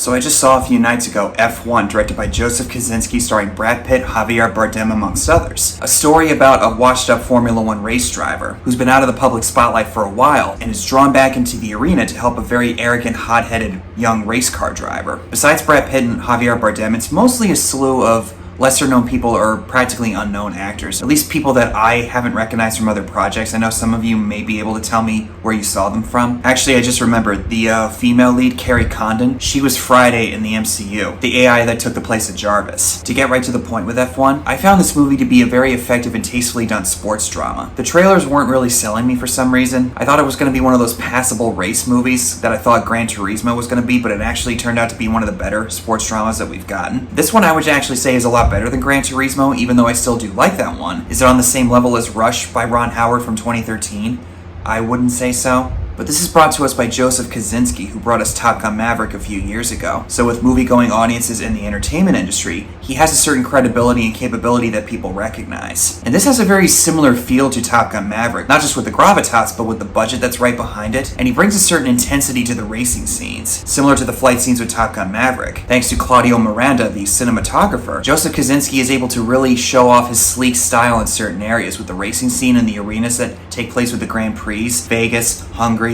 So I just saw a few nights ago F1, directed by Joseph Kosinski, starring Brad Pitt, Javier Bardem, amongst others. A story about a washed-up Formula One race driver who's been out of the public spotlight for a while and is drawn back into the arena to help a very arrogant, hot-headed young race car driver. Besides Brad Pitt and Javier Bardem, it's mostly a slew of lesser-known people or practically unknown actors. At least people that I haven't recognized from other projects. I know some of you may be able to tell me where you saw them from. Actually, I just remembered the female lead, Carrie Condon. She was Friday in the MCU, the AI that took the place of Jarvis. To get right to the point with F1, I found this movie to be a very effective and tastefully done sports drama. The trailers weren't really selling me for some reason. I thought it was going to be one of those passable race movies that I thought Gran Turismo was going to be, but it actually turned out to be one of the better sports dramas that we've gotten. This one I would actually say is a lot better than Gran Turismo, even though I still do like that one. Is it on the same level as Rush by Ron Howard from 2013? I wouldn't say so. But this is brought to us by Joseph Kosinski, who brought us Top Gun Maverick a few years ago. So with movie-going audiences in the entertainment industry, he has a certain credibility and capability that people recognize. And this has a very similar feel to Top Gun Maverick, not just with the gravitas, but with the budget that's right behind it. And he brings a certain intensity to the racing scenes, similar to the flight scenes with Top Gun Maverick. Thanks to Claudio Miranda, the cinematographer, Joseph Kosinski is able to really show off his sleek style in certain areas, with the racing scene and the arenas that take place with the Grand Prix, Vegas, Hungary,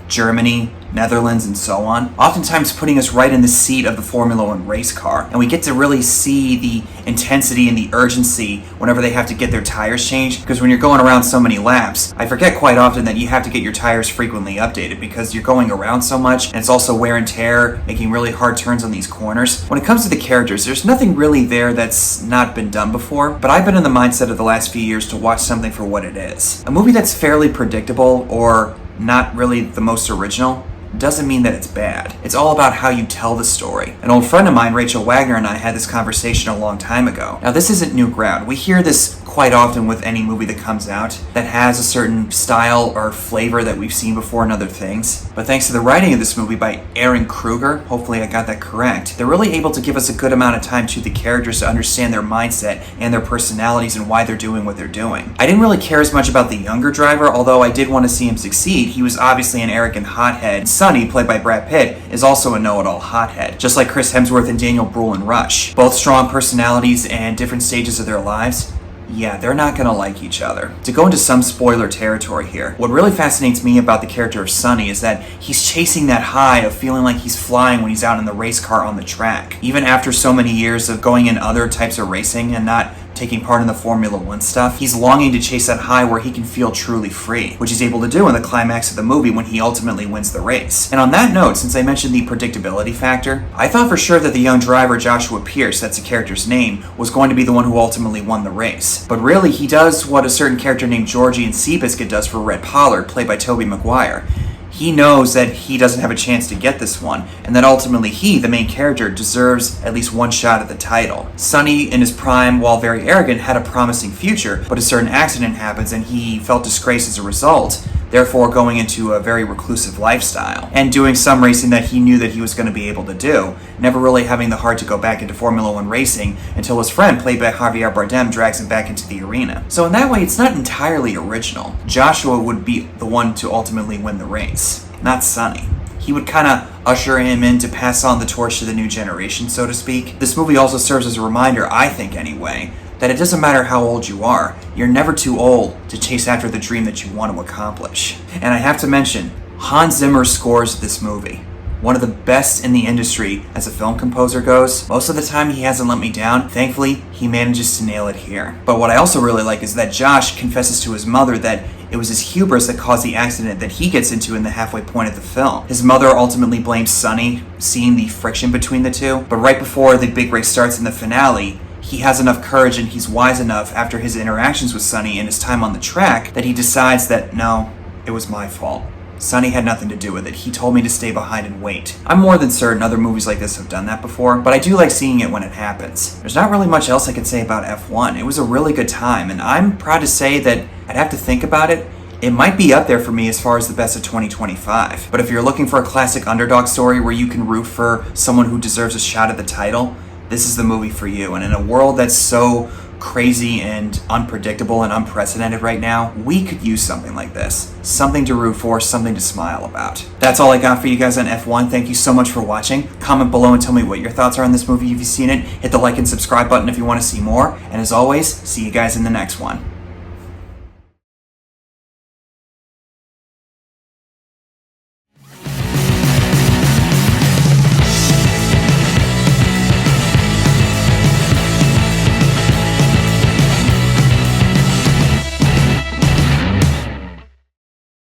Germany, Netherlands, and so on, oftentimes putting us right in the seat of the Formula One race car. And we get to really see the intensity and the urgency whenever they have to get their tires changed, because when you're going around so many laps, I forget quite often that you have to get your tires frequently updated because you're going around so much, and it's also wear and tear, making really hard turns on these corners. When it comes to the characters, there's nothing really there that's not been done before, but I've been in the mindset of the last few years to watch something for what it is. A movie that's fairly predictable or not really the most original doesn't mean that it's bad. It's all about how you tell the story. An old friend of mine, Rachel Wagner, and I had this conversation a long time ago. Now, this isn't new ground. We hear this quite often with any movie that comes out that has a certain style or flavor that we've seen before in other things. But thanks to the writing of this movie by Aaron Kruger, hopefully I got that correct, they're really able to give us a good amount of time to the characters to understand their mindset and their personalities and why they're doing what they're doing. I didn't really care as much about the younger driver, although I did want to see him succeed. He was obviously an arrogant hothead. Sonny, played by Brad Pitt, is also a know-it-all hothead, just like Chris Hemsworth and Daniel Bruhl in Rush. Both strong personalities and different stages of their lives. Yeah, they're not gonna like each other. To go into some spoiler territory here, what really fascinates me about the character of Sonny is that he's chasing that high of feeling like he's flying when he's out in the race car on the track. Even after so many years of going in other types of racing and not taking part in the Formula One stuff, he's longing to chase that high where he can feel truly free, which he's able to do in the climax of the movie when he ultimately wins the race. And on that note, since I mentioned the predictability factor, I thought for sure that the young driver Joshua Pierce, that's the character's name, was going to be the one who ultimately won the race. But really, he does what a certain character named Georgie in Seabiscuit does for Red Pollard, played by Tobey Maguire. He knows that he doesn't have a chance to get this one, and that ultimately he, the main character, deserves at least one shot at the title. Sonny, in his prime, while very arrogant, had a promising future, but a certain accident happens and he felt disgraced as a result, therefore going into a very reclusive lifestyle, and doing some racing that he knew that he was going to be able to do, never really having the heart to go back into Formula One racing until his friend, played by Javier Bardem, drags him back into the arena. So in that way, it's not entirely original. Joshua would be the one to ultimately win the race, not Sonny. He would kind of usher him in to pass on the torch to the new generation, so to speak. This movie also serves as a reminder, I think anyway, that it doesn't matter how old you are, you're never too old to chase after the dream that you want to accomplish. And I have to mention, Hans Zimmer scores this movie. One of the best in the industry as a film composer goes. Most of the time he hasn't let me down. Thankfully, he manages to nail it here. But what I also really like is that Josh confesses to his mother that it was his hubris that caused the accident that he gets into in the halfway point of the film. His mother ultimately blames Sonny, seeing the friction between the two. But right before the big race starts in the finale, he has enough courage and he's wise enough after his interactions with Sonny and his time on the track that he decides that, no, it was my fault. Sonny had nothing to do with it. He told me to stay behind and wait. I'm more than certain other movies like this have done that before, but I do like seeing it when it happens. There's not really much else I could say about F1. It was a really good time, and I'm proud to say that I'd have to think about it. It might be up there for me as far as the best of 2025. But if you're looking for a classic underdog story where you can root for someone who deserves a shot at the title, this is the movie for you. And in a world that's so crazy and unpredictable and unprecedented right now, we could use something like this. Something to root for, something to smile about. That's all I got for you guys on F1. Thank you so much for watching. Comment below and tell me what your thoughts are on this movie if you've seen it. Hit the like and subscribe button if you want to see more. And as always, see you guys in the next one.